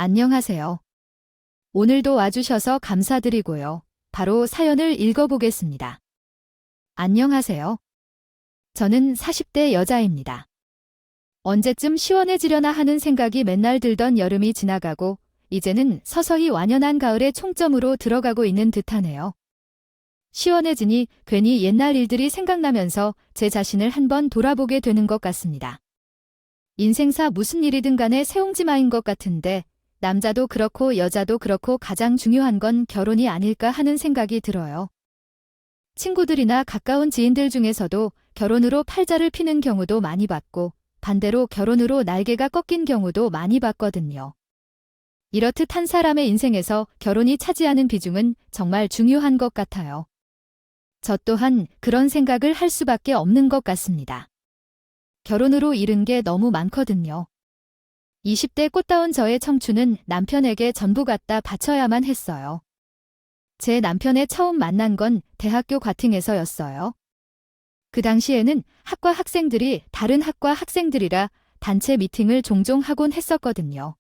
안녕하세요. 오늘도 와주셔서 감사드리고요. 바로 사연을 읽어보겠습니다. 안녕하세요. 저는 40대 여자입니다. 언제쯤 시원해지려나 하는 생각이 맨날 들던 여름이 지나가고 이제는 서서히 완연한 가을의 총점으로 들어가고 있는 듯하네요. 시원해지니 괜히 옛날 일들이 생각나면서 제 자신을 한번 돌아보게 되는 것 같습니다. 인생사 무슨 일이든 간에 새옹지마인 것 같은데 남자도 그렇고 여자도 그렇고 가장 중요한 건 결혼이 아닐까 하는 생각이 들어요. 친구들이나 가까운 지인들 중에서도 결혼으로 팔자를 피는 경우도 많이 봤고 반대로 결혼으로 날개가 꺾인 경우도 많이 봤거든요. 이렇듯 한 사람의 인생에서 결혼이 차지하는 비중은 정말 중요한 것 같아요. 저 또한 그런 생각을 할 수밖에 없는 것 같습니다. 결혼으로 잃은 게 너무 많거든요. 20대 꽃다운 저의 청춘은 남편에게 전부 갖다 바쳐야만 했어요. 제 남편의 처음 만난 건 대학교 과팅에서였어요. 그 당시에는 학과 학생들이 다른 학과 학생들이라 단체 미팅을 종종 하곤 했었거든요.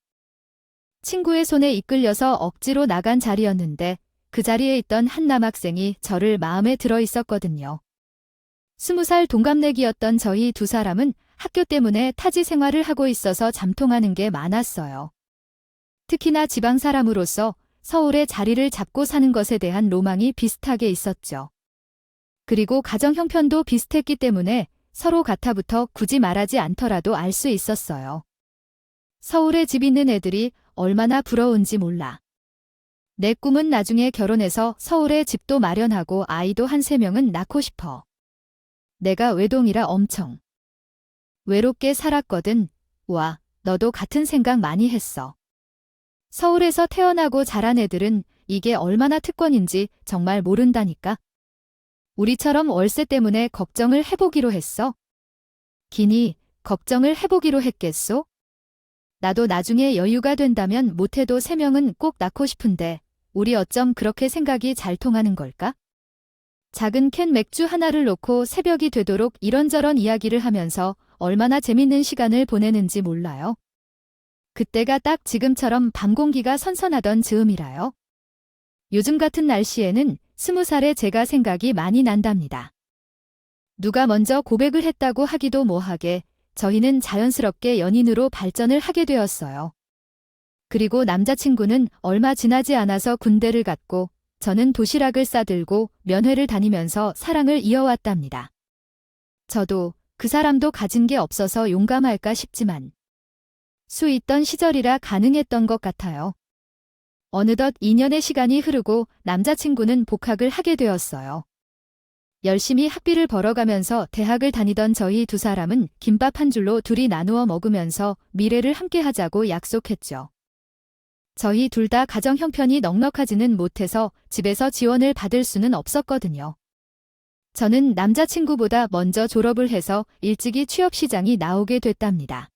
친구의 손에 이끌려서 억지로 나간 자리였는데 그 자리에 있던 한 남학생이 저를 마음에 들어 있었거든요. 20살 동갑내기였던 저희 두 사람은 학교 때문에 타지 생활을 하고 있어서 잠통하는 게 많았어요. 특히나 지방 사람으로서 서울에 자리를 잡고 사는 것에 대한 로망이 비슷하게 있었죠. 그리고 가정 형편도 비슷했기 때문에 서로 같아부터 굳이 말하지 않더라도 알 수 있었어요. 서울에 집 있는 애들이 얼마나 부러운지 몰라. 내 꿈은 나중에 결혼해서 서울에 집도 마련하고 아이도 한 3명은 낳고 싶어. 내가 외동이라 엄청 외롭게 살았거든. 와, 너도 같은 생각 많이 했어. 서울에서 태어나고 자란 애들은 이게 얼마나 특권인지 정말 모른다니까. 우리처럼 월세 때문에 걱정을 해보기로 했어. 기니, 걱정을 해보기로 했겠소? 나도 나중에 여유가 된다면 못해도 3명은 꼭 낳고 싶은데 우리 어쩜 그렇게 생각이 잘 통하는 걸까? 작은 캔 맥주 하나를 놓고 새벽이 되도록 이런저런 이야기를 하면서 얼마나 재밌는 시간을 보내는지 몰라요. 그때가 딱 지금처럼 밤 공기가 선선하던 즈음이라요. 요즘 같은 날씨에는 20살의 제가 생각이 많이 난답니다. 누가 먼저 고백을 했다고 하기도 뭐하게 저희는 자연스럽게 연인으로 발전을 하게 되었어요. 그리고 남자친구는 얼마 지나지 않아서 군대를 갔고 저는 도시락을 싸들고 면회를 다니면서 사랑을 이어왔답니다. 저도 그 사람도 가진 게 없어서 용감할까 싶지만 수 있던 시절이라 가능했던 것 같아요. 어느덧 2년의 시간이 흐르고 남자친구는 복학을 하게 되었어요. 열심히 학비를 벌어가면서 대학을 다니던 저희 두 사람은 김밥 한 줄로 둘이 나누어 먹으면서 미래를 함께 하자고 약속했죠. 저희 둘 다 가정 형편이 넉넉하지는 못해서 집에서 지원을 받을 수는 없었거든요. 저는 남자친구보다 먼저 졸업을 해서 일찍이 취업시장이 나오게 됐답니다.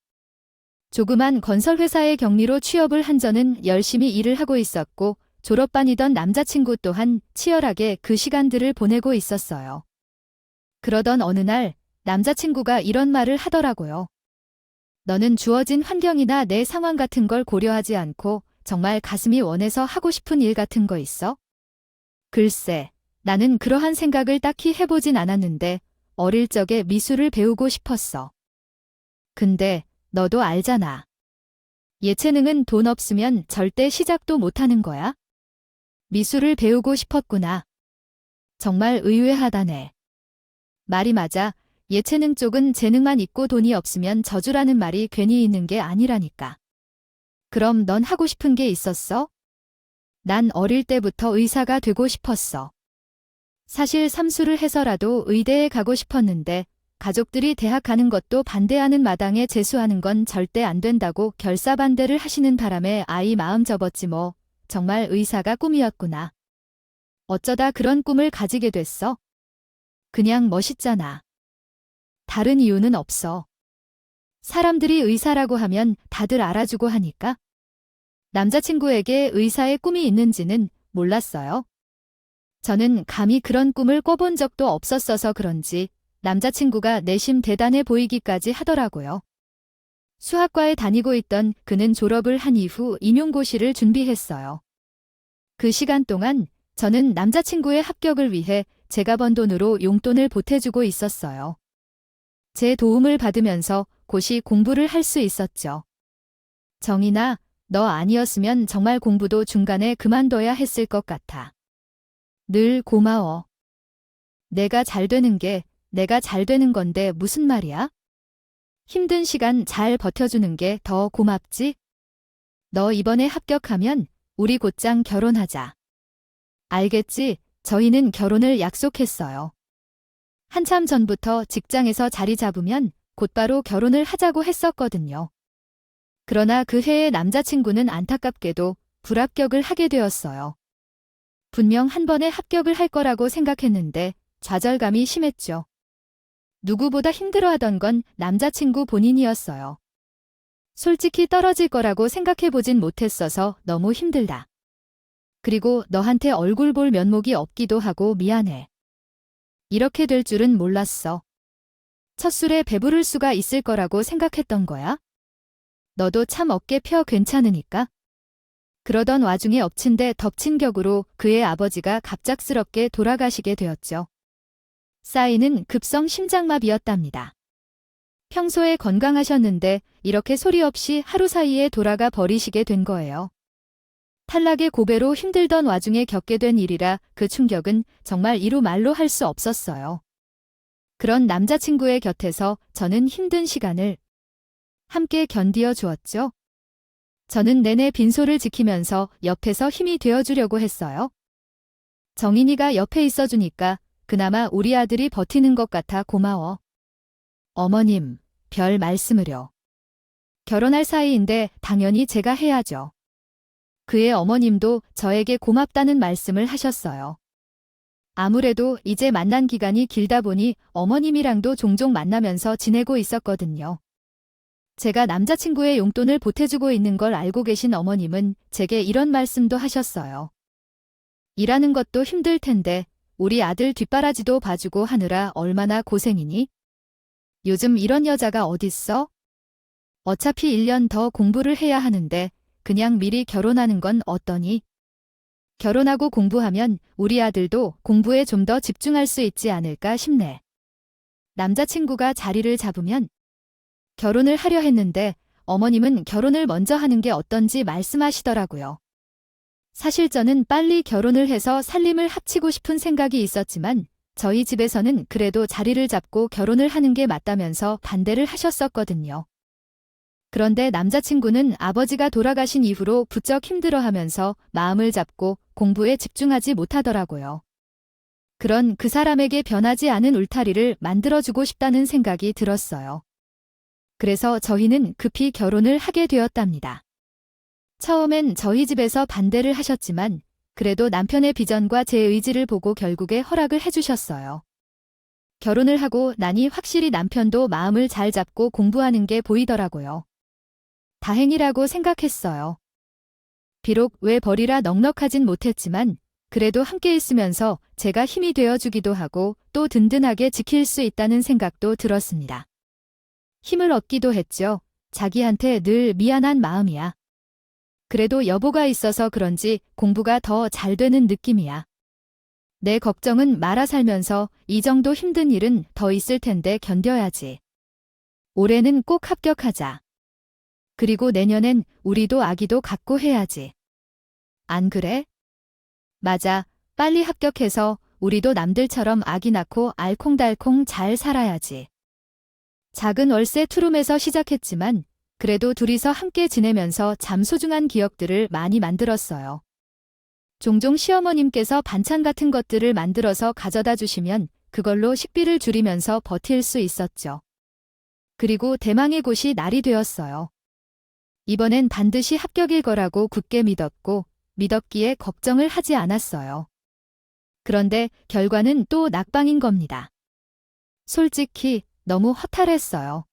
조그만 건설회사의 격리로 취업을 한 저는 열심히 일을 하고 있었고 졸업반이던 남자친구 또한 치열하게 그 시간들을 보내고 있었어요. 그러던 어느 날 남자친구가 이런 말을 하더라고요. 너는 주어진 환경이나 내 상황 같은 걸 고려하지 않고 정말 가슴이 원해서 하고 싶은 일 같은 거 있어? 글쎄, 나는 그러한 생각을 딱히 해보진 않았는데 어릴 적에 미술을 배우고 싶었어. 근데 너도 알잖아. 예체능은 돈 없으면 절대 시작도 못하는 거야. 미술을 배우고 싶었구나. 정말 의외하다네. 말이 맞아. 예체능 쪽은 재능만 있고 돈이 없으면 저주라는 말이 괜히 있는 게 아니라니까. 그럼 넌 하고 싶은 게 있었어? 난 어릴 때부터 의사가 되고 싶었어. 사실 삼수를 해서라도 의대에 가고 싶었는데 가족들이 대학 가는 것도 반대하는 마당에 재수하는 건 절대 안 된다고 결사반대를 하시는 바람에 아이 마음 접었지 뭐. 정말 의사가 꿈이었구나. 어쩌다 그런 꿈을 가지게 됐어? 그냥 멋있잖아. 다른 이유는 없어. 사람들이 의사라고 하면 다들 알아주고 하니까. 남자친구에게 의사의 꿈이 있는지는 몰랐어요. 저는 감히 그런 꿈을 꿔본 적도 없었어서 그런지 남자친구가 내심 대단해 보이기까지 하더라고요. 수학과에 다니고 있던 그는 졸업을 한 이후 임용고시를 준비했어요. 그 시간 동안 저는 남자친구의 합격을 위해 제가 번 돈으로 용돈을 보태주고 있었어요. 제 도움을 받으면서 고시 공부를 할 수 있었죠. 정인아, 너 아니었으면 정말 공부도 중간에 그만둬야 했을 것 같아. 늘 고마워. 내가 잘 되는 게 내가 잘 되는 건데 무슨 말이야? 힘든 시간 잘 버텨주는 게 더 고맙지? 너 이번에 합격하면 우리 곧장 결혼하자. 알겠지? 저희는 결혼을 약속했어요. 한참 전부터 직장에서 자리 잡으면 곧바로 결혼을 하자고 했었거든요. 그러나 그 해의 남자친구는 안타깝게도 불합격을 하게 되었어요. 분명 한 번에 합격을 할 거라고 생각했는데 좌절감이 심했죠. 누구보다 힘들어하던 건 남자친구 본인이었어요. 솔직히 떨어질 거라고 생각해보진 못했어서 너무 힘들다. 그리고 너한테 얼굴 볼 면목이 없기도 하고 미안해. 이렇게 될 줄은 몰랐어. 첫 술에 배부를 수가 있을 거라고 생각했던 거야? 너도 참 어깨 펴 괜찮으니까? 그러던 와중에 엎친 데 덮친 격으로 그의 아버지가 갑작스럽게 돌아가시게 되었죠. 쌓이는 급성 심장마비였답니다. 평소에 건강하셨는데 이렇게 소리 없이 하루 사이에 돌아가 버리시게 된 거예요. 탈락의 고배로 힘들던 와중에 겪게 된 일이라 그 충격은 정말 이루 말로 할 수 없었어요. 그런 남자친구의 곁에서 저는 힘든 시간을 함께 견디어 주었죠. 저는 내내 빈소를 지키면서 옆에서 힘이 되어주려고 했어요. 정인이가 옆에 있어주니까 그나마 우리 아들이 버티는 것 같아 고마워. 어머님, 별 말씀을요. 결혼할 사이인데 당연히 제가 해야죠. 그의 어머님도 저에게 고맙다는 말씀을 하셨어요. 아무래도 이제 만난 기간이 길다 보니 어머님이랑도 종종 만나면서 지내고 있었거든요. 제가 남자친구의 용돈을 보태주고 있는 걸 알고 계신 어머님은 제게 이런 말씀도 하셨어요. 일하는 것도 힘들 텐데 우리 아들 뒷바라지도 봐주고 하느라 얼마나 고생이니? 요즘 이런 여자가 어딨어? 어차피 1년 더 공부를 해야 하는데 그냥 미리 결혼하는 건 어떠니? 결혼하고 공부하면 우리 아들도 공부에 좀 더 집중할 수 있지 않을까 싶네. 남자친구가 자리를 잡으면 결혼을 하려 했는데 어머님은 결혼을 먼저 하는 게 어떤지 말씀하시더라고요. 사실 저는 빨리 결혼을 해서 살림을 합치고 싶은 생각이 있었지만 저희 집에서는 그래도 자리를 잡고 결혼을 하는 게 맞다면서 반대를 하셨었거든요. 그런데 남자친구는 아버지가 돌아가신 이후로 부쩍 힘들어하면서 마음을 잡고 공부에 집중하지 못하더라고요. 그런 그 사람에게 변하지 않은 울타리를 만들어주고 싶다는 생각이 들었어요. 그래서 저희는 급히 결혼을 하게 되었답니다. 처음엔 저희 집에서 반대를 하셨지만 그래도 남편의 비전과 제 의지를 보고 결국에 허락을 해주셨어요. 결혼을 하고 나니 확실히 남편도 마음을 잘 잡고 공부하는 게 보이더라고요. 다행이라고 생각했어요. 비록 왜 버리라 넉넉하진 못했지만 그래도 함께 있으면서 제가 힘이 되어주기도 하고 또 든든하게 지킬 수 있다는 생각도 들었습니다. 힘을 얻기도 했죠. 자기한테 늘 미안한 마음이야. 그래도 여보가 있어서 그런지 공부가 더 잘 되는 느낌이야. 내 걱정은 말아 살면서 이 정도 힘든 일은 더 있을 텐데 견뎌야지. 올해는 꼭 합격하자. 그리고 내년엔 우리도 아기도 갖고 해야지. 안 그래? 맞아. 빨리 합격해서 우리도 남들처럼 아기 낳고 알콩달콩 잘 살아야지. 작은 월세 투룸에서 시작했지만 그래도 둘이서 함께 지내면서 참 소중한 기억들을 많이 만들었어요. 종종 시어머님께서 반찬 같은 것들을 만들어서 가져다 주시면 그걸로 식비를 줄이면서 버틸 수 있었죠. 그리고 대망의 고시 날이 되었어요. 이번엔 반드시 합격일 거라고 굳게 믿었고 믿었기에 걱정을 하지 않았어요. 그런데 결과는 또 낙방인 겁니다. 솔직히 너무 허탈했어요.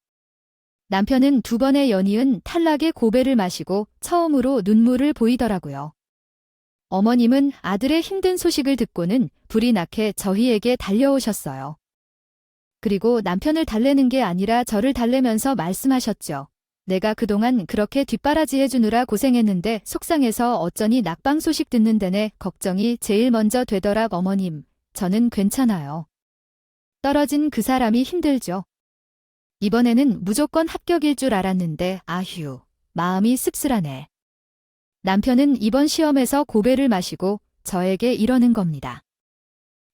남편은 2번의 연이은 탈락의 고배를 마시고 처음으로 눈물을 보이더라고요. 어머님은 아들의 힘든 소식을 듣고는 불이 나게 저희에게 달려오셨어요. 그리고 남편을 달래는 게 아니라 저를 달래면서 말씀하셨죠. 내가 그동안 그렇게 뒷바라지 해주느라 고생했는데 속상해서 어쩌니 낙방 소식 듣는 데내 걱정이 제일 먼저 되더라. 어머님, 저는 괜찮아요. 떨어진 그 사람이 힘들죠. 이번에는 무조건 합격일 줄 알았는데 아휴, 마음이 씁쓸하네. 남편은 이번 시험에서 고배를 마시고 저에게 이러는 겁니다.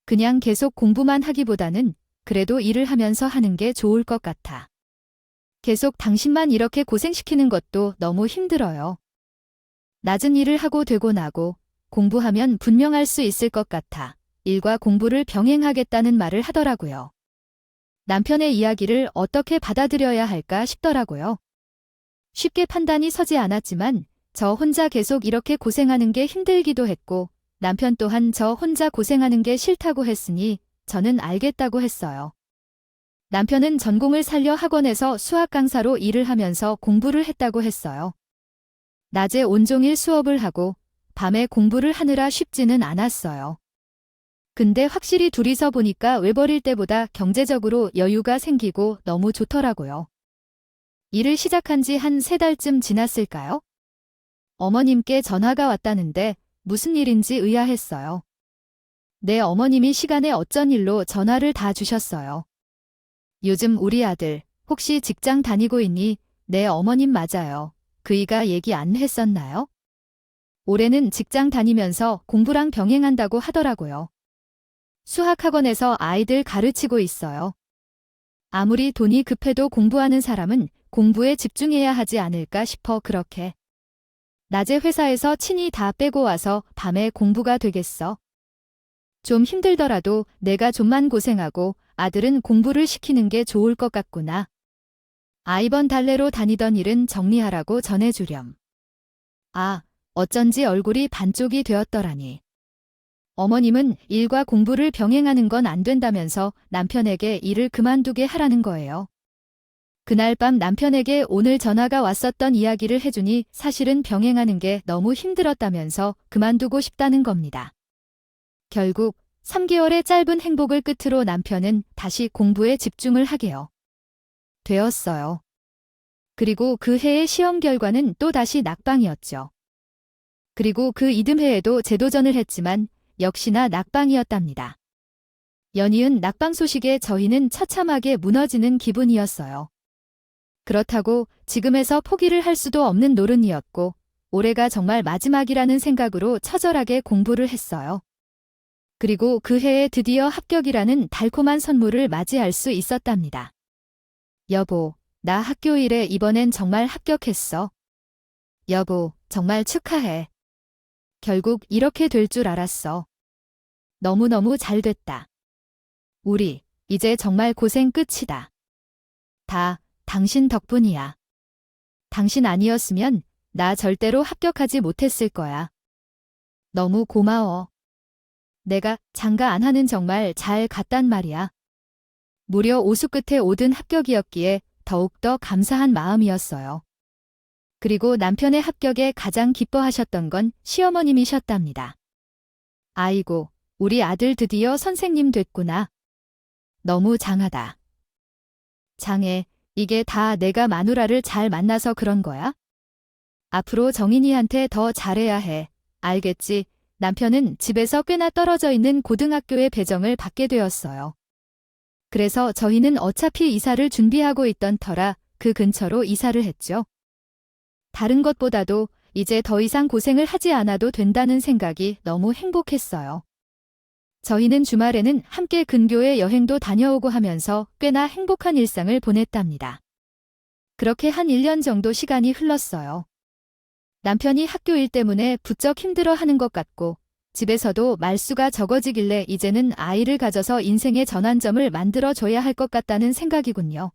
그냥 계속 공부만 하기보다는 그래도 일을 하면서 하는 게 좋을 것 같아. 계속 당신만 이렇게 고생시키는 것도 너무 힘들어요. 낮은 일을 하고 되고 나고 공부하면 분명할 수 있을 것 같아 일과 공부를 병행하겠다는 말을 하더라고요. 남편의 이야기를 어떻게 받아들여야 할까 싶더라고요. 쉽게 판단이 서지 않았지만 저 혼자 계속 이렇게 고생하는 게 힘들기도 했고 남편 또한 저 혼자 고생하는 게 싫다고 했으니 저는 알겠다고 했어요. 남편은 전공을 살려 학원에서 수학 강사로 일을 하면서 공부를 했다고 했어요. 낮에 온종일 수업을 하고 밤에 공부를 하느라 쉽지는 않았어요. 근데 확실히 둘이서 보니까 외벌일 때보다 경제적으로 여유가 생기고 너무 좋더라고요. 일을 시작한 지 한 3달쯤 지났을까요? 어머님께 전화가 왔다는데 무슨 일인지 의아했어요. 내 어머님이 시간에 어쩐 일로 전화를 다 주셨어요. 요즘 우리 아들 혹시 직장 다니고 있니? 네, 어머님 맞아요. 그이가 얘기 안 했었나요? 올해는 직장 다니면서 공부랑 병행한다고 하더라고요. 수학학원에서 아이들 가르치고 있어요. 아무리 돈이 급해도 공부하는 사람은 공부에 집중해야 하지 않을까 싶어 그렇게. 낮에 회사에서 친히 다 빼고 와서 밤에 공부가 되겠어. 좀 힘들더라도 내가 좀만 고생하고 아들은 공부를 시키는 게 좋을 것 같구나. 아이번 달래로 다니던 일은 정리하라고 전해주렴. 아, 어쩐지 얼굴이 반쪽이 되었더라니. 어머님은 일과 공부를 병행하는 건 안 된다면서 남편에게 일을 그만두게 하라는 거예요. 그날 밤 남편에게 오늘 전화가 왔었던 이야기를 해주니 사실은 병행하는 게 너무 힘들었다면서 그만두고 싶다는 겁니다. 결국 3개월의 짧은 행복을 끝으로 남편은 다시 공부에 집중을 하게요. 되었어요. 그리고 그 해의 시험 결과는 또다시 낙방이었죠. 그리고 그 이듬해에도 재도전을 했지만 역시나 낙방이었답니다. 연이은 낙방 소식에 저희는 처참하게 무너지는 기분이었어요. 그렇다고 지금에서 포기를 할 수도 없는 노릇이었고 올해가 정말 마지막이라는 생각으로 처절하게 공부를 했어요. 그리고 그 해에 드디어 합격이라는 달콤한 선물을 맞이할 수 있었답니다. 여보, 나 학교 일에 이번엔 정말 합격했어. 여보, 정말 축하해. 결국 이렇게 될 줄 알았어. 너무너무 잘 됐다. 우리, 이제 정말 고생 끝이다. 다 당신 덕분이야. 당신 아니었으면 나 절대로 합격하지 못했을 거야. 너무 고마워. 내가 장가 안 하는 정말 잘 갔단 말이야. 무려 오수 끝에 오든 합격이었기에 더욱더 감사한 마음이었어요. 그리고 남편의 합격에 가장 기뻐하셨던 건 시어머님이셨답니다. 아이고, 우리 아들 드디어 선생님 됐구나. 너무 장하다. 장해, 이게 다 내가 마누라를 잘 만나서 그런 거야? 앞으로 정인이한테 더 잘해야 해. 알겠지? 남편은 집에서 꽤나 떨어져 있는 고등학교에 배정을 받게 되었어요. 그래서 저희는 어차피 이사를 준비하고 있던 터라 그 근처로 이사를 했죠. 다른 것보다도 이제 더 이상 고생을 하지 않아도 된다는 생각이 너무 행복했어요. 저희는 주말에는 함께 근교에 여행도 다녀오고 하면서 꽤나 행복한 일상을 보냈답니다. 그렇게 한 1년 정도 시간이 흘렀어요. 남편이 학교 일 때문에 부쩍 힘들어하는 것 같고 집에서도 말수가 적어지길래 이제는 아이를 가져서 인생의 전환점을 만들어줘야 할 것 같다는 생각이군요.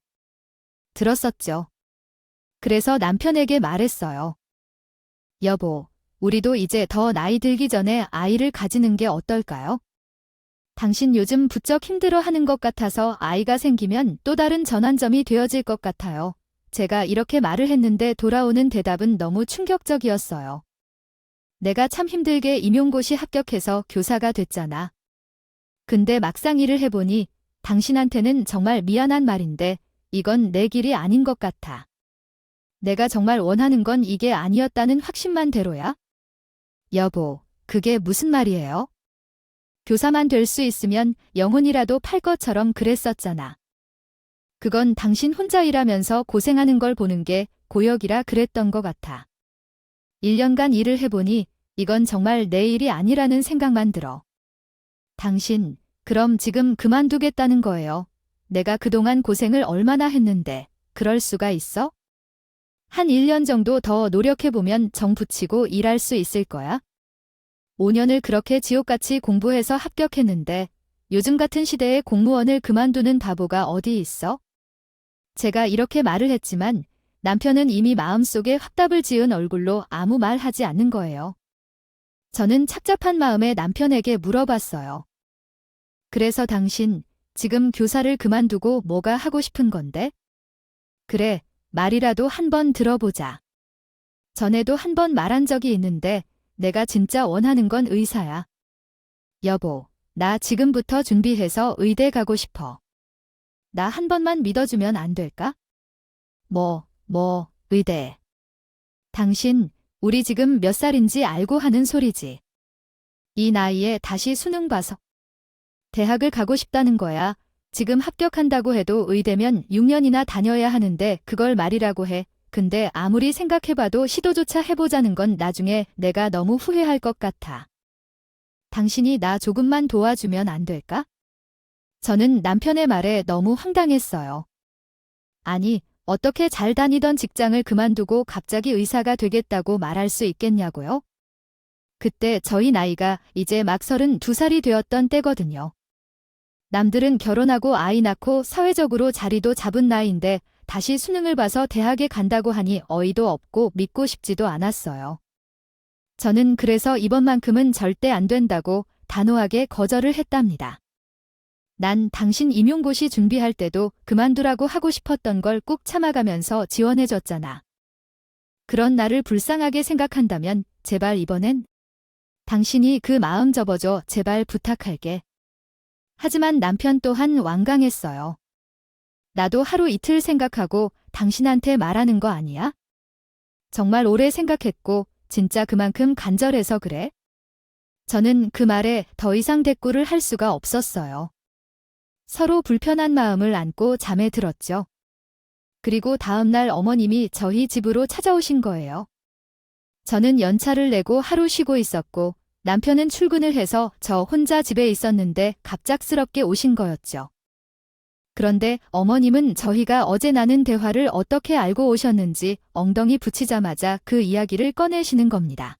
들었었죠. 그래서 남편에게 말했어요. 여보, 우리도 이제 더 나이 들기 전에 아이를 가지는 게 어떨까요? 당신 요즘 부쩍 힘들어하는 것 같아서 아이가 생기면 또 다른 전환점이 되어질 것 같아요. 제가 이렇게 말을 했는데 돌아오는 대답은 너무 충격적이었어요. 내가 참 힘들게 임용고시 합격해서 교사가 됐잖아. 근데 막상 일을 해보니 당신한테는 정말 미안한 말인데 이건 내 길이 아닌 것 같아. 내가 정말 원하는 건 이게 아니었다는 확신만 대로야? 여보, 그게 무슨 말이에요? 교사만 될 수 있으면 영혼이라도 팔 것처럼 그랬었잖아. 그건 당신 혼자 일하면서 고생하는 걸 보는 게 고역이라 그랬던 것 같아. 1년간 일을 해보니 이건 정말 내 일이 아니라는 생각만 들어. 당신, 그럼 지금 그만두겠다는 거예요? 내가 그동안 고생을 얼마나 했는데 그럴 수가 있어? 한 1년 정도 더 노력해보면 정 붙이고 일할 수 있을 거야? 5년을 그렇게 지옥같이 공부해서 합격했는데 요즘 같은 시대에 공무원을 그만두는 바보가 어디 있어? 제가 이렇게 말을 했지만 남편은 이미 마음속에 확답을 지은 얼굴로 아무 말 하지 않는 거예요. 저는 착잡한 마음에 남편에게 물어봤어요. 그래서 당신, 지금 교사를 그만두고 뭐가 하고 싶은 건데? 그래, 말이라도 한번 들어보자. 전에도 한 번 말한 적이 있는데 내가 진짜 원하는 건 의사야. 여보, 나 지금부터 준비해서 의대 가고 싶어. 나 한 번만 믿어주면 안 될까? 의대. 당신, 우리 지금 몇 살인지 알고 하는 소리지. 이 나이에 다시 수능 봐서 대학을 가고 싶다는 거야. 지금 합격한다고 해도 의대면 6년이나 다녀야 하는데 그걸 말이라고 해. 근데 아무리 생각해봐도 시도조차 해보자는 건 나중에 내가 너무 후회할 것 같아. 당신이 나 조금만 도와주면 안 될까? 저는 남편의 말에 너무 황당했어요. 아니, 어떻게 잘 다니던 직장을 그만두고 갑자기 의사가 되겠다고 말할 수 있겠냐고요? 그때 저희 나이가 이제 막 32살이 되었던 때거든요. 남들은 결혼하고 아이 낳고 사회적으로 자리도 잡은 나이인데 다시 수능을 봐서 대학에 간다고 하니 어이도 없고 믿고 싶지도 않았어요. 저는 그래서 이번만큼은 절대 안 된다고 단호하게 거절을 했답니다. 난 당신 임용고시 준비할 때도 그만두라고 하고 싶었던 걸 꾹 참아가면서 지원해줬잖아. 그런 나를 불쌍하게 생각한다면 제발 이번엔 당신이 그 마음 접어줘. 제발 부탁할게. 하지만 남편 또한 완강했어요. 나도 하루 이틀 생각하고 당신한테 말하는 거 아니야? 정말 오래 생각했고 진짜 그만큼 간절해서 그래? 저는 그 말에 더 이상 대꾸를 할 수가 없었어요. 서로 불편한 마음을 안고 잠에 들었죠. 그리고 다음 날 어머님이 저희 집으로 찾아오신 거예요. 저는 연차를 내고 하루 쉬고 있었고 남편은 출근을 해서 저 혼자 집에 있었는데 갑작스럽게 오신 거였죠. 그런데 어머님은 저희가 어제 나눈 대화를 어떻게 알고 오셨는지 엉덩이 붙이자마자 그 이야기를 꺼내시는 겁니다.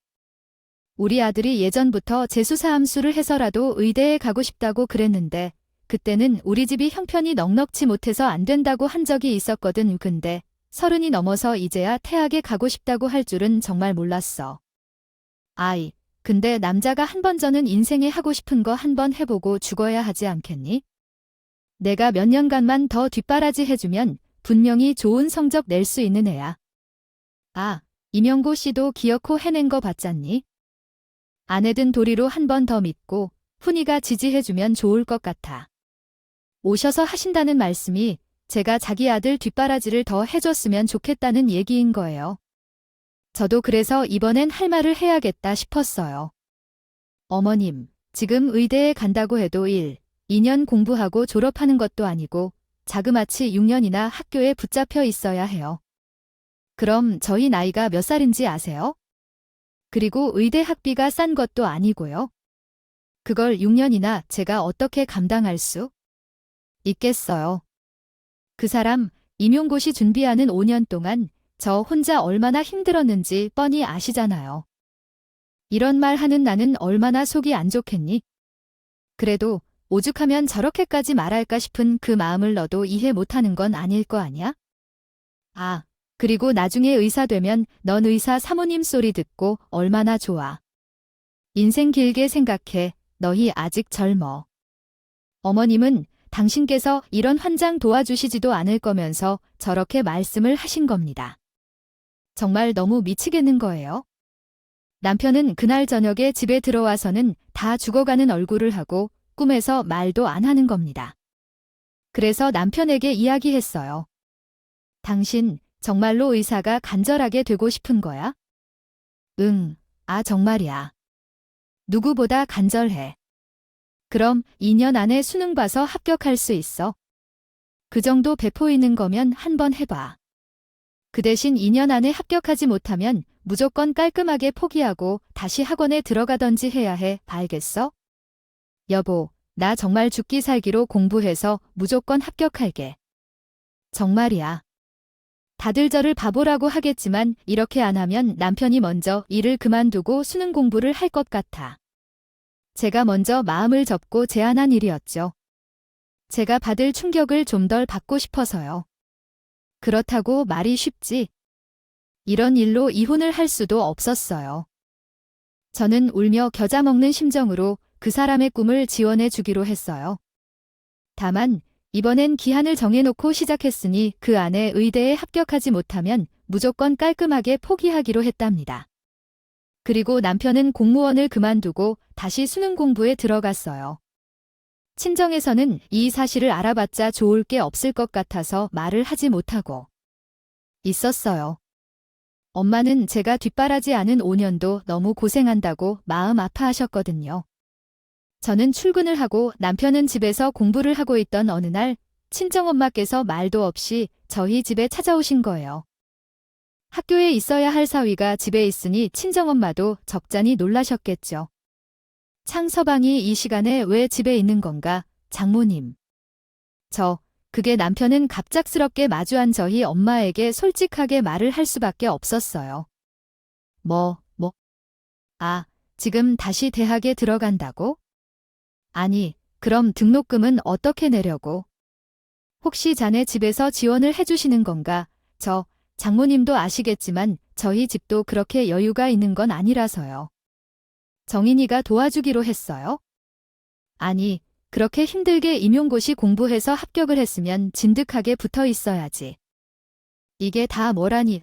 우리 아들이 예전부터 재수사함수를 해서라도 의대에 가고 싶다고 그랬는데 그때는 우리 집이 형편이 넉넉지 못해서 안 된다고 한 적이 있었거든. 근데 30이 넘어서 이제야 태학에 가고 싶다고 할 줄은 정말 몰랐어. 아이, 근데 남자가 한 번 저는 인생에 하고 싶은 거 한 번 해보고 죽어야 하지 않겠니? 내가 몇 년간만 더 뒷바라지 해주면 분명히 좋은 성적 낼 수 있는 애야. 아, 임영고 씨도 기어코 해낸 거 봤잖니? 아내든 도리로 한 번 더 믿고 훈이가 지지해주면 좋을 것 같아. 오셔서 하신다는 말씀이 제가 자기 아들 뒷바라지를 더 해줬으면 좋겠다는 얘기인 거예요. 저도 그래서 이번엔 할 말을 해야겠다 싶었어요. 어머님, 지금 의대에 간다고 해도 2년 공부하고 졸업하는 것도 아니고 자그마치 6년이나 학교에 붙잡혀 있어야 해요. 그럼 저희 나이가 몇 살인지 아세요? 그리고 의대 학비가 싼 것도 아니고요. 그걸 6년이나 제가 어떻게 감당할 수 있겠어요. 그 사람 임용고시 준비하는 5년 동안 저 혼자 얼마나 힘들었는지 뻔히 아시잖아요. 이런 말 하는 나는 얼마나 속이 안 좋겠니? 그래도 오죽하면 저렇게까지 말할까 싶은 그 마음을 너도 이해 못하는 건 아닐 거 아니야? 아, 그리고 나중에 의사 되면 넌 의사 사모님 소리 듣고 얼마나 좋아. 인생 길게 생각해. 너희 아직 젊어. 어머님은 당신께서 이런 환장 도와주시지도 않을 거면서 저렇게 말씀을 하신 겁니다. 정말 너무 미치겠는 거예요. 남편은 그날 저녁에 집에 들어와서는 다 죽어가는 얼굴을 하고 꿈에서 말도 안 하는 겁니다. 그래서 남편에게 이야기했어요. 당신, 정말로 의사가 간절하게 되고 싶은 거야? 응, 정말이야. 누구보다 간절해. 그럼 2년 안에 수능 봐서 합격할 수 있어. 그 정도 배포 있는 거면 한번 해봐. 그 대신 2년 안에 합격하지 못하면 무조건 깔끔하게 포기하고 다시 학원에 들어가던지 해야 해. 알겠어? 여보, 나 정말 죽기 살기로 공부해서 무조건 합격할게. 정말이야. 다들 저를 바보라고 하겠지만 이렇게 안 하면 남편이 먼저 일을 그만두고 수능 공부를 할 것 같아. 제가 먼저 마음을 접고 제안한 일이었죠. 제가 받을 충격을 좀 덜 받고 싶어서요. 그렇다고 말이 쉽지. 이런 일로 이혼을 할 수도 없었어요. 저는 울며 겨자 먹는 심정으로 그 사람의 꿈을 지원해 주기로 했어요. 다만 이번엔 기한을 정해놓고 시작했으니 그 안에 의대에 합격하지 못하면 무조건 깔끔하게 포기하기로 했답니다. 그리고 남편은 공무원을 그만두고 다시 수능 공부에 들어갔어요. 친정에서는 이 사실을 알아봤자 좋을 게 없을 것 같아서 말을 하지 못하고 있었어요. 엄마는 제가 뒷바라지 않은 5년도 너무 고생한다고 마음 아파하셨거든요. 저는 출근을 하고 남편은 집에서 공부를 하고 있던 어느 날 친정엄마께서 말도 없이 저희 집에 찾아오신 거예요. 학교에 있어야 할 사위가 집에 있으니 친정엄마도 적잖이 놀라셨겠죠. 창서방이 이 시간에 왜 집에 있는 건가, 장모님. 그게 남편은 갑작스럽게 마주한 저희 엄마에게 솔직하게 말을 할 수밖에 없었어요. 지금 다시 대학에 들어간다고? 아니, 그럼 등록금은 어떻게 내려고? 혹시 자네 집에서 지원을 해주시는 건가? 장모님도 아시겠지만 저희 집도 그렇게 여유가 있는 건 아니라서요. 정인이가 도와주기로 했어요? 아니, 그렇게 힘들게 임용고시 공부해서 합격을 했으면 진득하게 붙어 있어야지. 이게 다 뭐라니?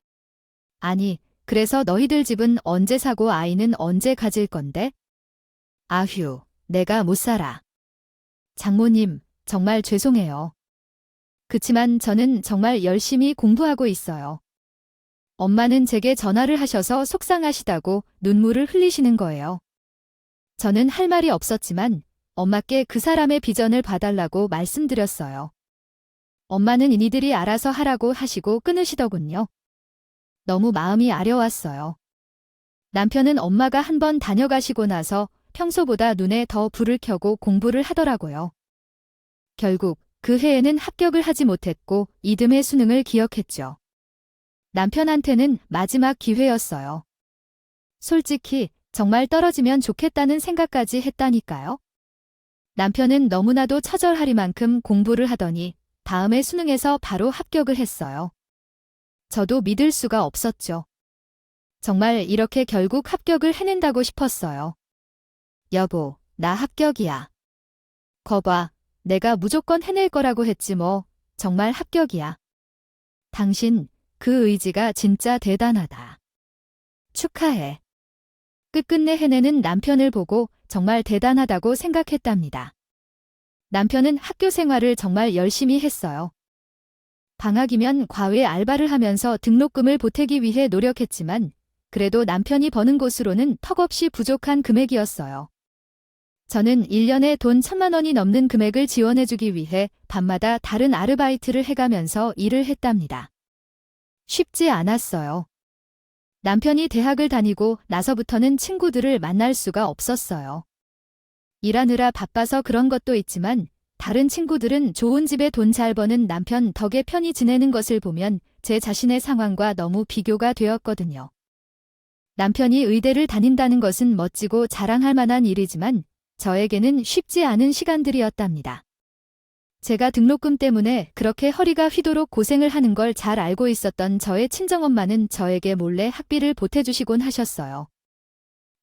아니, 그래서 너희들 집은 언제 사고 아이는 언제 가질 건데? 아휴, 내가 못 살아. 장모님, 정말 죄송해요. 그치만 저는 정말 열심히 공부하고 있어요. 엄마는 제게 전화를 하셔서 속상하시다고 눈물을 흘리시는 거예요. 저는 할 말이 없었지만 엄마께 그 사람의 비전을 봐달라고 말씀드렸어요. 엄마는 이니들이 알아서 하라고 하시고 끊으시더군요. 너무 마음이 아려왔어요. 남편은 엄마가 한번 다녀가시고 나서 평소보다 눈에 더 불을 켜고 공부를 하더라고요. 결국 그 해에는 합격을 하지 못했고 이듬해 수능을 기억했죠. 남편한테는 마지막 기회였어요. 솔직히 정말 떨어지면 좋겠다는 생각까지 했다니까요. 남편은 너무나도 처절하리만큼 공부를 하더니 다음해 수능에서 바로 합격을 했어요. 저도 믿을 수가 없었죠. 정말 이렇게 결국 합격을 해낸다고 싶었어요. 여보, 나 합격이야. 거봐, 내가 무조건 해낼 거라고 했지 뭐. 정말 합격이야. 당신, 그 의지가 진짜 대단하다. 축하해. 끝끝내 해내는 남편을 보고 정말 대단하다고 생각했답니다. 남편은 학교 생활을 정말 열심히 했어요. 방학이면 과외 알바를 하면서 등록금을 보태기 위해 노력했지만 그래도 남편이 버는 곳으로는 턱없이 부족한 금액이었어요. 저는 1년에 돈 1,000만 원이 넘는 금액을 지원해주기 위해 밤마다 다른 아르바이트를 해가면서 일을 했답니다. 쉽지 않았어요. 남편이 대학을 다니고 나서부터는 친구들을 만날 수가 없었어요. 일하느라 바빠서 그런 것도 있지만 다른 친구들은 좋은 집에 돈 잘 버는 남편 덕에 편히 지내는 것을 보면 제 자신의 상황과 너무 비교가 되었거든요. 남편이 의대를 다닌다는 것은 멋지고 자랑할 만한 일이지만 저에게는 쉽지 않은 시간들이었답니다. 제가 등록금 때문에 그렇게 허리가 휘도록 고생을 하는 걸 잘 알고 있었던 저의 친정엄마는 저에게 몰래 학비를 보태주시곤 하셨어요.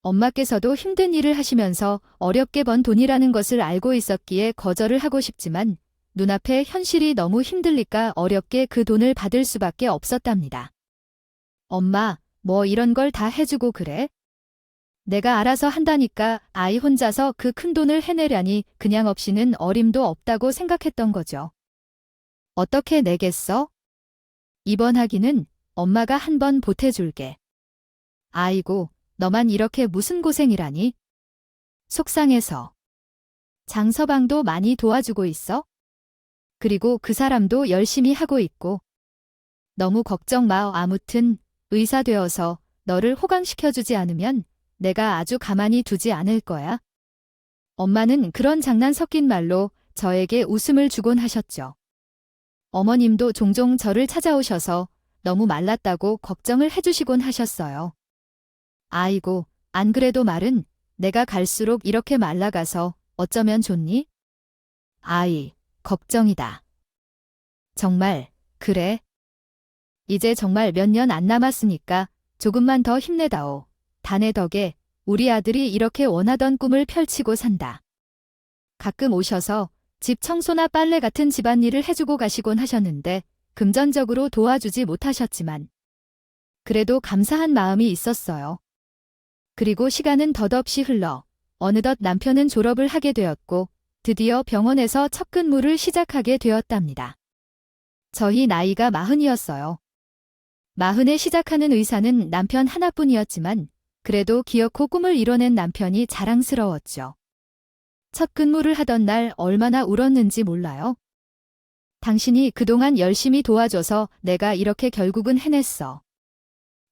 엄마께서도 힘든 일을 하시면서 어렵게 번 돈이라는 것을 알고 있었기에 거절을 하고 싶지만 눈앞에 현실이 너무 힘들니까 어렵게 그 돈을 받을 수밖에 없었답니다. 엄마, 뭐 이런 걸 다 해주고 그래? 내가 알아서 한다니까 아이 혼자서 그 큰 돈을 해내려니 그냥 없이는 어림도 없다고 생각했던 거죠. 어떻게 내겠어? 입원하기는 엄마가 한 번 보태줄게. 아이고, 너만 이렇게 무슨 고생이라니? 속상해서. 장서방도 많이 도와주고 있어? 그리고 그 사람도 열심히 하고 있고. 너무 걱정 마. 아무튼 의사 되어서 너를 호강시켜주지 않으면 내가 아주 가만히 두지 않을 거야. 엄마는 그런 장난 섞인 말로 저에게 웃음을 주곤 하셨죠. 어머님도 종종 저를 찾아오셔서 너무 말랐다고 걱정을 해주시곤 하셨어요. 아이고, 안 그래도 말은 내가 갈수록 이렇게 말라가서 어쩌면 좋니? 아이, 걱정이다. 정말, 그래? 이제 정말 몇 년 안 남았으니까 조금만 더 힘내다오. 다네 덕에 우리 아들이 이렇게 원하던 꿈을 펼치고 산다. 가끔 오셔서 집 청소나 빨래 같은 집안일을 해주고 가시곤 하셨는데 금전적으로 도와주지 못하셨지만 그래도 감사한 마음이 있었어요. 그리고 시간은 덧없이 흘러 어느덧 남편은 졸업을 하게 되었고 드디어 병원에서 첫 근무를 시작하게 되었답니다. 저희 나이가 40이었어요. 40에 시작하는 의사는 남편 하나뿐이었지만 그래도 기어코 꿈을 이뤄낸 남편이 자랑스러웠죠. 첫 근무를 하던 날 얼마나 울었는지 몰라요. 당신이 그동안 열심히 도와줘서 내가 이렇게 결국은 해냈어.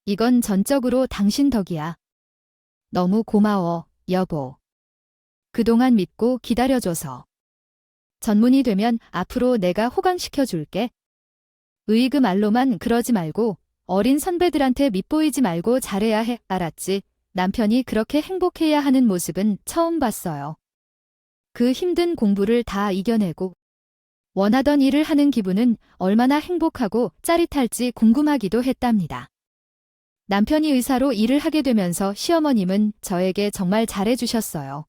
이건 전적으로 당신 덕이야. 너무 고마워, 여보. 그동안 믿고 기다려줘서. 전문의 되면 앞으로 내가 호강시켜줄게. 으이그 말로만 그러지 말고 어린 선배들한테 밉보이지 말고 잘해야 해, 알았지? 남편이 그렇게 행복해야 하는 모습은 처음 봤어요. 그 힘든 공부를 다 이겨내고 원하던 일을 하는 기분은 얼마나 행복하고 짜릿할지 궁금하기도 했답니다. 남편이 의사로 일을 하게 되면서 시어머님은 저에게 정말 잘해주셨어요.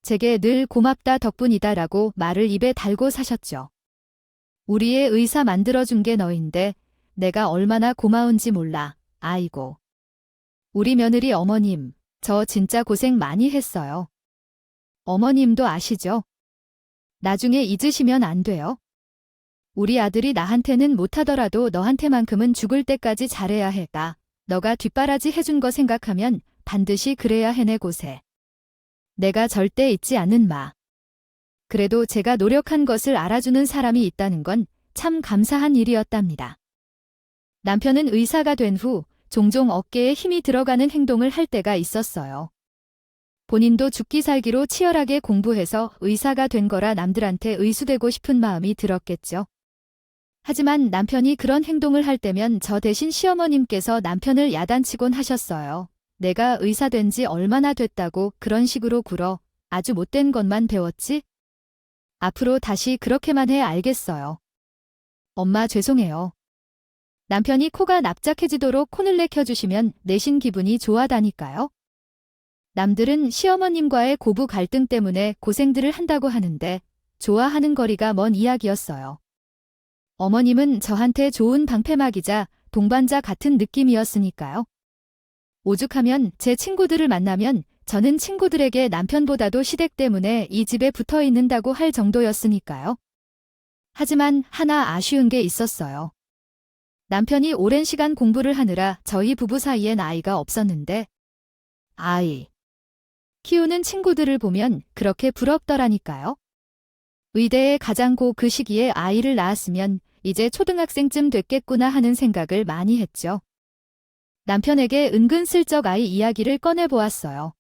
제게 늘 고맙다 덕분이다라고 말을 입에 달고 사셨죠. 우리의 의사 만들어준 게 너인데 내가 얼마나 고마운지 몰라. 아이고. 우리 며느리 어머님, 저 진짜 고생 많이 했어요. 어머님도 아시죠? 나중에 잊으시면 안 돼요. 우리 아들이 나한테는 못하더라도 너한테만큼은 죽을 때까지 잘해야 해가. 너가 뒷바라지 해준 거 생각하면 반드시 그래야 해내 고세. 내가 절대 잊지 않는 마. 그래도 제가 노력한 것을 알아주는 사람이 있다는 건 참 감사한 일이었답니다. 남편은 의사가 된 후 종종 어깨에 힘이 들어가는 행동을 할 때가 있었어요. 본인도 죽기 살기로 치열하게 공부해서 의사가 된 거라 남들한테 의수되고 싶은 마음이 들었겠죠. 하지만 남편이 그런 행동을 할 때면 저 대신 시어머님께서 남편을 야단치곤 하셨어요. 내가 의사 된 지 얼마나 됐다고 그런 식으로 굴어. 아주 못된 것만 배웠지? 앞으로 다시 그렇게만 해. 알겠어요. 엄마 죄송해요. 남편이 코가 납작해지도록 콘을 내켜주시면 내신 기분이 좋아다니까요. 남들은 시어머님과의 고부 갈등 때문에 고생들을 한다고 하는데 좋아하는 거리가 먼 이야기였어요. 어머님은 저한테 좋은 방패막이자 동반자 같은 느낌이었으니까요. 오죽하면 제 친구들을 만나면 저는 친구들에게 남편보다도 시댁 때문에 이 집에 붙어 있는다고 할 정도였으니까요. 하지만 하나 아쉬운 게 있었어요. 남편이 오랜 시간 공부를 하느라 저희 부부 사이엔 아이가 없었는데 아이 키우는 친구들을 보면 그렇게 부럽더라니까요. 의대에 가장 고 그 시기에 아이를 낳았으면 이제 초등학생쯤 됐겠구나 하는 생각을 많이 했죠. 남편에게 은근슬쩍 아이 이야기를 꺼내보았어요.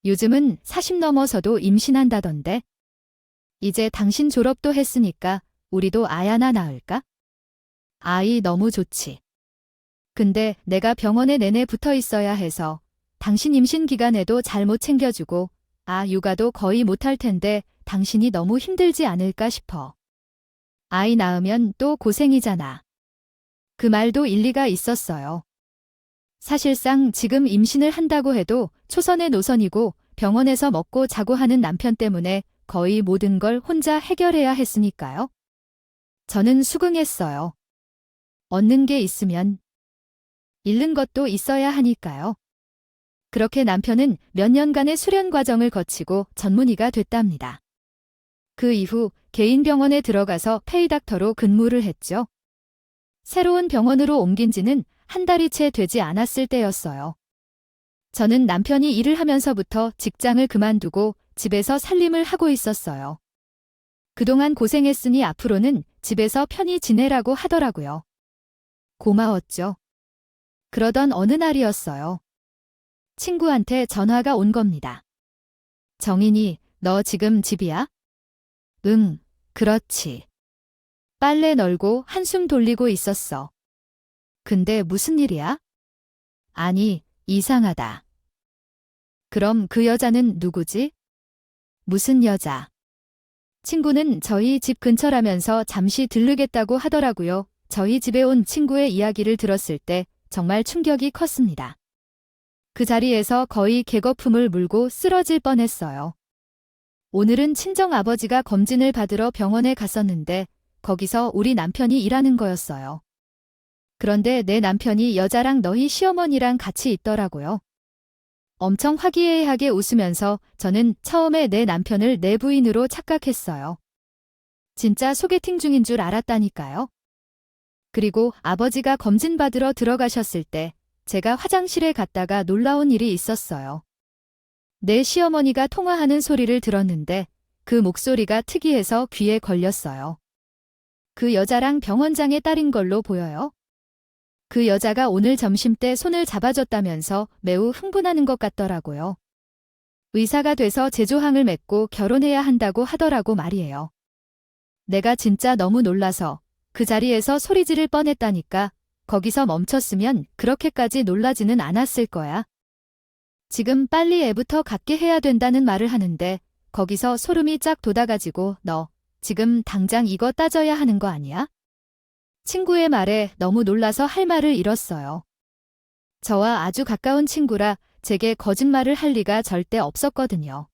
요즘은 40 넘어서도 임신한다던데. 이제 당신 졸업도 했으니까 우리도 아이 하나 낳을까? 아이 너무 좋지. 근데 내가 병원에 내내 붙어 있어야 해서 당신 임신 기간에도 잘 못 챙겨주고 육아도 거의 못할 텐데 당신이 너무 힘들지 않을까 싶어. 아이 낳으면 또 고생이잖아. 그 말도 일리가 있었어요. 사실상 지금 임신을 한다고 해도 초선의 노선이고 병원에서 먹고 자고 하는 남편 때문에 거의 모든 걸 혼자 해결해야 했으니까요. 저는 수긍했어요. 얻는 게 있으면 잃는 것도 있어야 하니까요. 그렇게 남편은 몇 년간의 수련 과정을 거치고 전문의가 됐답니다. 그 이후 개인 병원에 들어가서 페이닥터로 근무를 했죠. 새로운 병원으로 옮긴 지는 한 달이 채 되지 않았을 때였어요. 저는 남편이 일을 하면서부터 직장을 그만두고 집에서 살림을 하고 있었어요. 그동안 고생했으니 앞으로는 집에서 편히 지내라고 하더라고요. 고마웠죠. 그러던 어느 날이었어요. 친구한테 전화가 온 겁니다. 정인이, 너 지금 집이야? 응, 그렇지. 빨래 널고 한숨 돌리고 있었어. 근데 무슨 일이야? 아니, 이상하다. 그럼 그 여자는 누구지? 무슨 여자? 친구는 저희 집 근처라면서 잠시 들르겠다고 하더라고요. 저희 집에 온 친구의 이야기를 들었을 때 정말 충격이 컸습니다. 그 자리에서 거의 개거품을 물고 쓰러질 뻔했어요. 오늘은 친정 아버지가 검진을 받으러 병원에 갔었는데 거기서 우리 남편이 일하는 거였어요. 그런데 내 남편이 여자랑 너희 시어머니랑 같이 있더라고요. 엄청 화기애애하게 웃으면서 저는 처음에 내 남편을 내 부인으로 착각했어요. 진짜 소개팅 중인 줄 알았다니까요. 그리고 아버지가 검진 받으러 들어가셨을 때 제가 화장실에 갔다가 놀라운 일이 있었어요. 내 시어머니가 통화하는 소리를 들었는데 그 목소리가 특이해서 귀에 걸렸어요. 그 여자랑 병원장의 딸인 걸로 보여요. 그 여자가 오늘 점심때 손을 잡아줬다면서 매우 흥분하는 것 같더라고요. 의사가 돼서 제조항을 맺고 결혼해야 한다고 하더라고 말이에요. 내가 진짜 너무 놀라서 그 자리에서 소리 지를 뻔했다니까. 거기서 멈췄으면 그렇게까지 놀라지는 않았을 거야. 지금 빨리 애부터 갖게 해야 된다는 말을 하는데 거기서 소름이 쫙 돋아가지고 너 지금 당장 이거 따져야 하는 거 아니야? 친구의 말에 너무 놀라서 할 말을 잃었어요. 저와 아주 가까운 친구라 제게 거짓말을 할 리가 절대 없었거든요.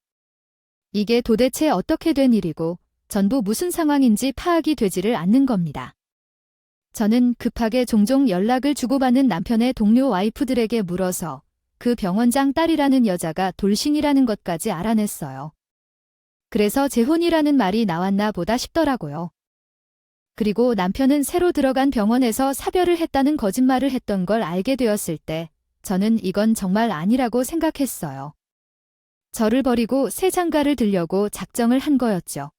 이게 도대체 어떻게 된 일이고 전부 무슨 상황인지 파악이 되지를 않는 겁니다. 저는 급하게 종종 연락을 주고받는 남편의 동료 와이프들에게 물어서 그 병원장 딸이라는 여자가 돌싱이라는 것까지 알아냈어요. 그래서 재혼이라는 말이 나왔나 보다 싶더라고요. 그리고 남편은 새로 들어간 병원에서 사별을 했다는 거짓말을 했던 걸 알게 되었을 때 저는 이건 정말 아니라고 생각했어요. 저를 버리고 새 장가를 들려고 작정을 한 거였죠.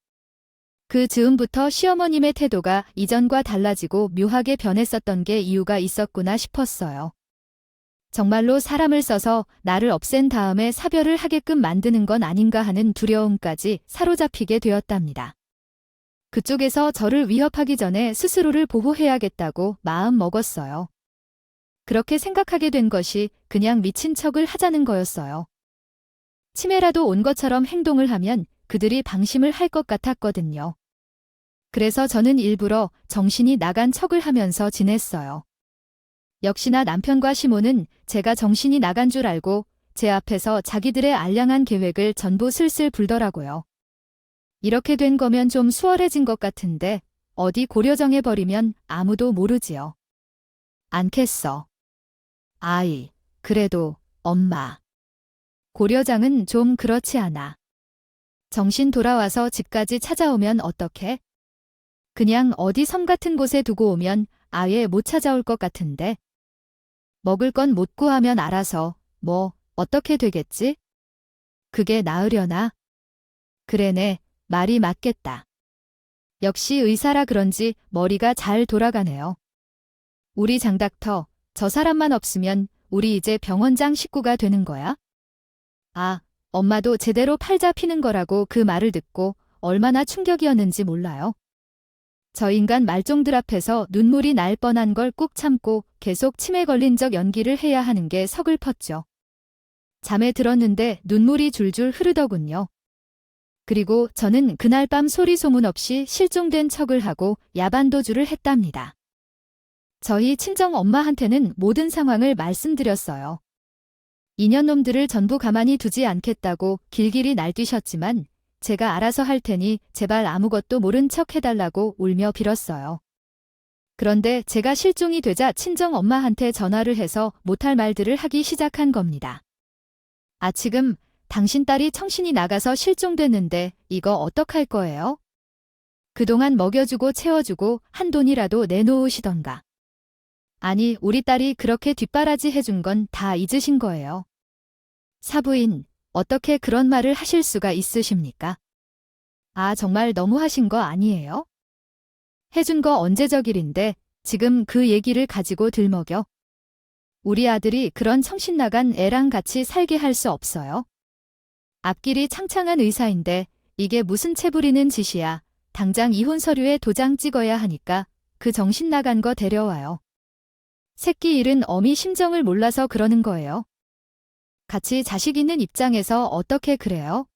그 즈음부터 시어머님의 태도가 이전과 달라지고 묘하게 변했었던 게 이유가 있었구나 싶었어요. 정말로 사람을 써서 나를 없앤 다음에 사별을 하게끔 만드는 건 아닌가 하는 두려움까지 사로잡히게 되었답니다. 그쪽에서 저를 위협하기 전에 스스로를 보호해야겠다고 마음 먹었어요. 그렇게 생각하게 된 것이 그냥 미친 척을 하자는 거였어요. 치매라도 온 것처럼 행동을 하면 그들이 방심을 할 것 같았거든요. 그래서 저는 일부러 정신이 나간 척을 하면서 지냈어요. 역시나 남편과 시모는 제가 정신이 나간 줄 알고 제 앞에서 자기들의 알량한 계획을 전부 슬슬 불더라고요. 이렇게 된 거면 좀 수월해진 것 같은데 어디 고려정해버리면 아무도 모르지요. 않겠어. 아이, 그래도 엄마. 고려장은 좀 그렇지 않아. 정신 돌아와서 집까지 찾아오면 어떡해? 그냥 어디 섬 같은 곳에 두고 오면 아예 못 찾아올 것 같은데. 먹을 건 못 구하면 알아서 뭐 어떻게 되겠지? 그게 나으려나? 그래네, 말이 맞겠다. 역시 의사라 그런지 머리가 잘 돌아가네요. 우리 장닥터, 저 사람만 없으면 우리 이제 병원장 식구가 되는 거야? 아, 엄마도 제대로 팔 잡히는 거라고 그 말을 듣고 얼마나 충격이었는지 몰라요. 저 인간 말종들 앞에서 눈물이 날 뻔한 걸 꾹 참고 계속 치매 걸린 적 연기를 해야 하는 게 서글펐죠. 잠에 들었는데 눈물이 줄줄 흐르더군요. 그리고 저는 그날 밤 소리 소문 없이 실종된 척을 하고 야반도주를 했답니다. 저희 친정 엄마한테는 모든 상황을 말씀드렸어요. 이년놈들을 전부 가만히 두지 않겠다고 길길이 날뛰셨지만 제가 알아서 할 테니 제발 아무것도 모른 척 해달라고 울며 빌었어요. 그런데 제가 실종이 되자 친정 엄마한테 전화를 해서 못할 말들을 하기 시작한 겁니다. 아, 지금 당신 딸이 청신이 나가서 실종됐는데 이거 어떡할 거예요? 그동안 먹여주고 채워주고 한 돈이라도 내놓으시던가. 아니, 우리 딸이 그렇게 뒷바라지 해준 건 다 잊으신 거예요. 사부인, 어떻게 그런 말을 하실 수가 있으십니까? 아, 정말 너무하신 거 아니에요? 해준 거 언제적 일인데 지금 그 얘기를 가지고 들먹여. 우리 아들이 그런 청신나간 애랑 같이 살게 할 수 없어요. 앞길이 창창한 의사인데 이게 무슨 채부리는 짓이야. 당장 이혼 서류에 도장 찍어야 하니까 그 정신 나간 거 데려와요. 새끼 잃은 어미 심정을 몰라서 그러는 거예요. 같이 자식 있는 입장에서 어떻게 그래요?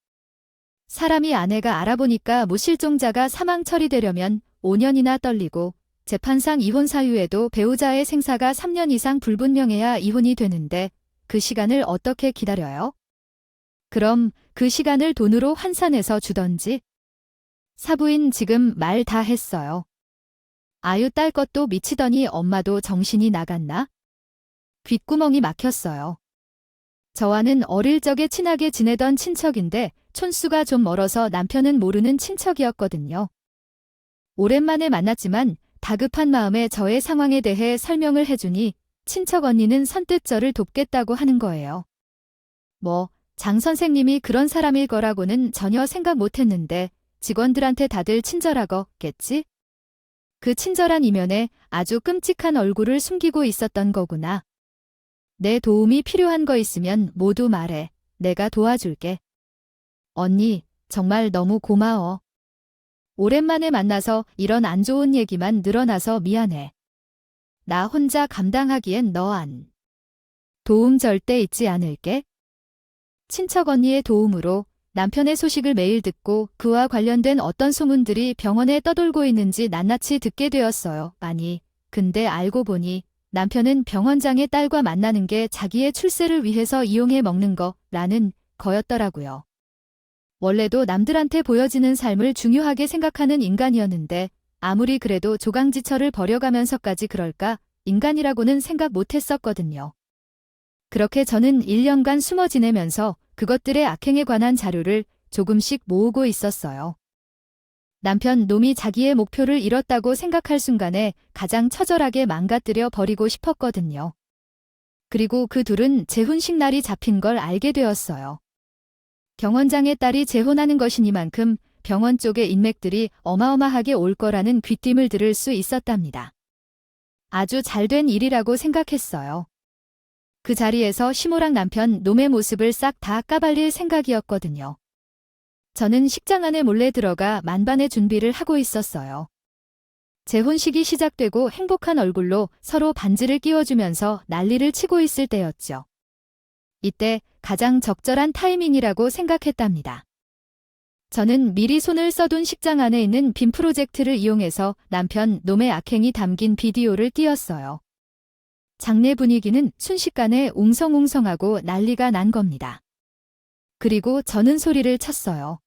사람이 아내가 알아보니까 무실종자가 사망 처리되려면 5년이나 떨리고 재판상 이혼 사유에도 배우자의 생사가 3년 이상 불분명해야 이혼이 되는데 그 시간을 어떻게 기다려요? 그럼 그 시간을 돈으로 환산해서 주던지. 사부인 지금 말 다 했어요. 아유 딸 것도 미치더니 엄마도 정신이 나갔나? 귓구멍이 막혔어요. 저와는 어릴 적에 친하게 지내던 친척인데 촌수가 좀 멀어서 남편은 모르는 친척이었거든요. 오랜만에 만났지만 다급한 마음에 저의 상황에 대해 설명을 해주니 친척 언니는 선뜻 저를 돕겠다고 하는 거예요. 장 선생님이 그런 사람일 거라고는 전혀 생각 못했는데 직원들한테 다들 친절하겠지? 그 친절한 이면에 아주 끔찍한 얼굴을 숨기고 있었던 거구나. 내 도움이 필요한 거 있으면 모두 말해. 내가 도와줄게. 언니, 정말 너무 고마워. 오랜만에 만나서 이런 안 좋은 얘기만 늘어나서 미안해. 나 혼자 감당하기엔 너 안. 도움 절대 잊지 않을게. 친척 언니의 도움으로 남편의 소식을 매일 듣고 그와 관련된 어떤 소문들이 병원에 떠돌고 있는지 낱낱이 듣게 되었어요. 아니, 근데 알고 보니 남편은 병원장의 딸과 만나는 게 자기의 출세를 위해서 이용해 먹는 거라는 거였더라고요. 원래도 남들한테 보여지는 삶을 중요하게 생각하는 인간이었는데 아무리 그래도 조강지처를 버려가면서까지 그럴까 인간이라고는 생각 못했었거든요. 그렇게 저는 1년간 숨어 지내면서 그것들의 악행에 관한 자료를 조금씩 모으고 있었어요. 남편 놈이 자기의 목표를 잃었다고 생각할 순간에 가장 처절하게 망가뜨려 버리고 싶었거든요. 그리고 그 둘은 재혼식 날이 잡힌 걸 알게 되었어요. 병원장의 딸이 재혼하는 것이니만큼 병원 쪽의 인맥들이 어마어마하게 올 거라는 귀띔을 들을 수 있었답니다. 아주 잘된 일이라고 생각했어요. 그 자리에서 시모랑 남편 놈의 모습을 싹 다 까발릴 생각이었거든요. 저는 식장 안에 몰래 들어가 만반의 준비를 하고 있었어요. 재혼식이 시작되고 행복한 얼굴로 서로 반지를 끼워주면서 난리를 치고 있을 때였죠. 이때 가장 적절한 타이밍이라고 생각했답니다. 저는 미리 손을 써둔 식장 안에 있는 빔 프로젝트를 이용해서 남편 놈의 악행이 담긴 비디오를 띄웠어요. 장례 분위기는 순식간에 웅성웅성하고 난리가 난 겁니다. 그리고 저는 소리를 쳤어요.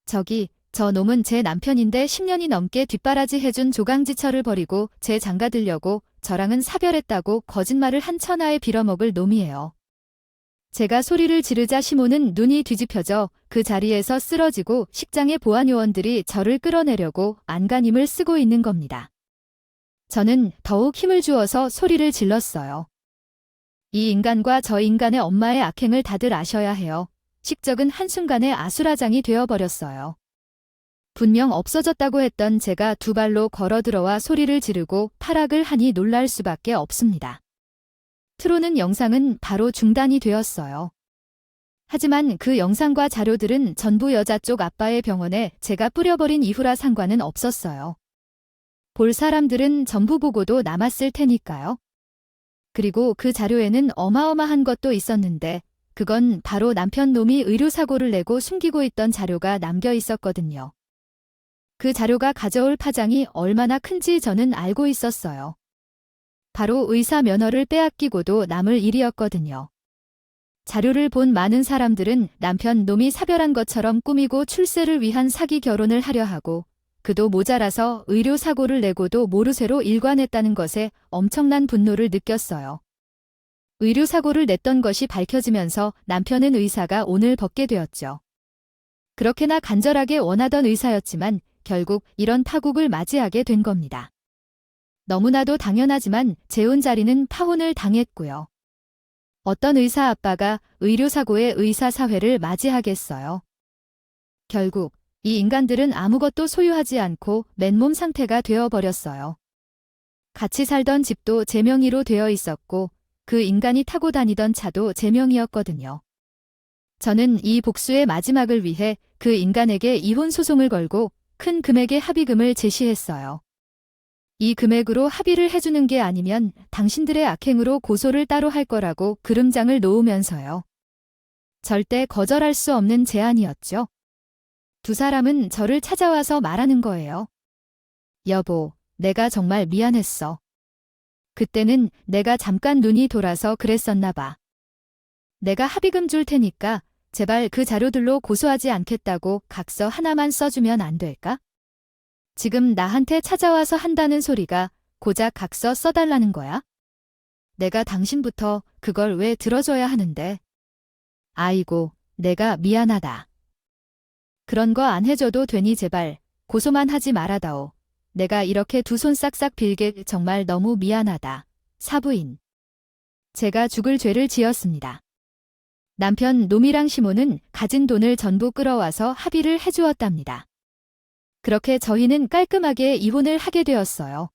저기, 저 놈은 제 남편인데 10년이 넘게 뒷바라지 해준 조강지처를 버리고 제 장가 들려고 저랑은 사별했다고 거짓말을 한 천하에 빌어먹을 놈이에요. 제가 소리를 지르자 시모는 눈이 뒤집혀져 그 자리에서 쓰러지고 식장의 보안요원들이 저를 끌어내려고 안간힘을 쓰고 있는 겁니다. 저는 더욱 힘을 주어서 소리를 질렀어요. 이 인간과 저 인간의 엄마의 악행을 다들 아셔야 해요. 식적은 한순간에 아수라장이 되어버렸어요. 분명 없어졌다고 했던 제가 두 발로 걸어 들어와 소리를 지르고 타락을 하니 놀랄 수밖에 없습니다. 틀어놓은 영상은 바로 중단이 되었어요. 하지만 그 영상과 자료들은 전부 여자 쪽 아빠의 병원에 제가 뿌려버린 이후라 상관은 없었어요. 볼 사람들은 전부 보고도 남았을 테니까요. 그리고 그 자료에는 어마어마한 것도 있었는데 그건 바로 남편 놈이 의료사고를 내고 숨기고 있던 자료가 남겨 있었거든요. 그 자료가 가져올 파장이 얼마나 큰지 저는 알고 있었어요. 바로 의사 면허를 빼앗기고도 남을 일이었거든요. 자료를 본 많은 사람들은 남편 놈이 사별한 것처럼 꾸미고 출세를 위한 사기 결혼을 하려 하고 그도 모자라서 의료사고를 내고도 모르쇠로 일관했다는 것에 엄청난 분노를 느꼈어요. 의료사고를 냈던 것이 밝혀지면서 남편은 의사가 오늘 벗게 되었죠. 그렇게나 간절하게 원하던 의사였지만 결국 이런 파국을 맞이하게 된 겁니다. 너무나도 당연하지만 재혼 자리는 파혼을 당했고요. 어떤 의사 아빠가 의료사고의 의사사회를 맞이하겠어요. 결국 이 인간들은 아무것도 소유하지 않고 맨몸 상태가 되어버렸어요. 같이 살던 집도 제 명의로 되어 있었고 그 인간이 타고 다니던 차도 제 명의였거든요. 저는 이 복수의 마지막을 위해 그 인간에게 이혼 소송을 걸고 큰 금액의 합의금을 제시했어요. 이 금액으로 합의를 해주는 게 아니면 당신들의 악행으로 고소를 따로 할 거라고 그름장을 놓으면서요. 절대 거절할 수 없는 제안이었죠. 두 사람은 저를 찾아와서 말하는 거예요. 여보, 내가 정말 미안했어. 그때는 내가 잠깐 눈이 돌아서 그랬었나 봐. 내가 합의금 줄 테니까 제발 그 자료들로 고소하지 않겠다고 각서 하나만 써주면 안 될까? 지금 나한테 찾아와서 한다는 소리가 고작 각서 써달라는 거야? 내가 당신부터 그걸 왜 들어줘야 하는데? 아이고, 내가 미안하다. 그런 거 안 해줘도 되니 제발 고소만 하지 말아다오. 내가 이렇게 두 손 싹싹 빌게 정말 너무 미안하다. 사부인. 제가 죽을 죄를 지었습니다. 남편 노미랑 시모는 가진 돈을 전부 끌어와서 합의를 해주었답니다. 그렇게 저희는 깔끔하게 이혼을 하게 되었어요.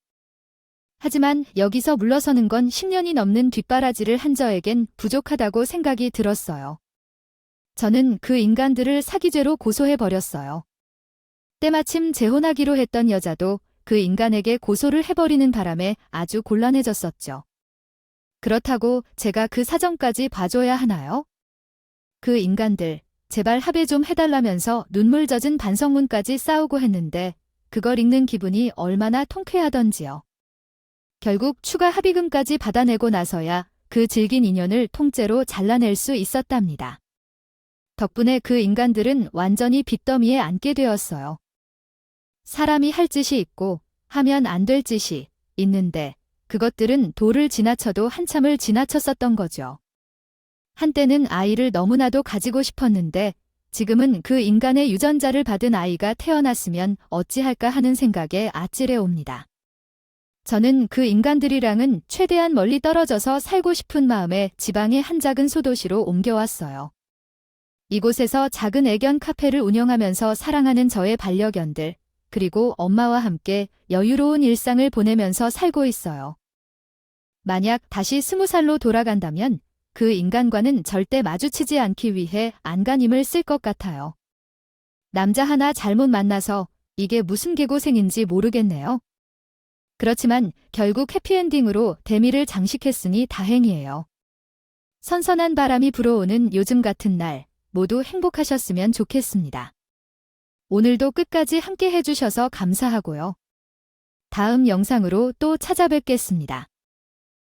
하지만 여기서 물러서는 건 10년이 넘는 뒷바라지를 한 저에겐 부족하다고 생각이 들었어요. 저는 그 인간들을 사기죄로 고소해버렸어요. 때마침 재혼하기로 했던 여자도 그 인간에게 고소를 해버리는 바람에 아주 곤란해졌었죠. 그렇다고 제가 그 사정까지 봐줘야 하나요? 그 인간들, 제발 합의 좀 해달라면서 눈물 젖은 반성문까지 싸우고 했는데 그걸 읽는 기분이 얼마나 통쾌하던지요. 결국 추가 합의금까지 받아내고 나서야 그 질긴 인연을 통째로 잘라낼 수 있었답니다. 덕분에 그 인간들은 완전히 빚더미에 앉게 되었어요. 사람이 할 짓이 있고 하면 안 될 짓이 있는데 그것들은 도를 지나쳐도 한참을 지나쳤었던 거죠. 한때는 아이를 너무나도 가지고 싶었는데 지금은 그 인간의 유전자를 받은 아이가 태어났으면 어찌할까 하는 생각에 아찔해 옵니다. 저는 그 인간들이랑은 최대한 멀리 떨어져서 살고 싶은 마음에 지방의 한 작은 소도시로 옮겨왔어요. 이곳에서 작은 애견 카페를 운영하면서 사랑하는 저의 반려견들, 그리고 엄마와 함께 여유로운 일상을 보내면서 살고 있어요. 만약 다시 20살로 돌아간다면 그 인간과는 절대 마주치지 않기 위해 안간힘을 쓸 것 같아요. 남자 하나 잘못 만나서 이게 무슨 개고생인지 모르겠네요. 그렇지만 결국 해피엔딩으로 대미를 장식했으니 다행이에요. 선선한 바람이 불어오는 요즘 같은 날 모두 행복하셨으면 좋겠습니다. 오늘도 끝까지 함께 해주셔서 감사하고요. 다음 영상으로 또 찾아뵙겠습니다.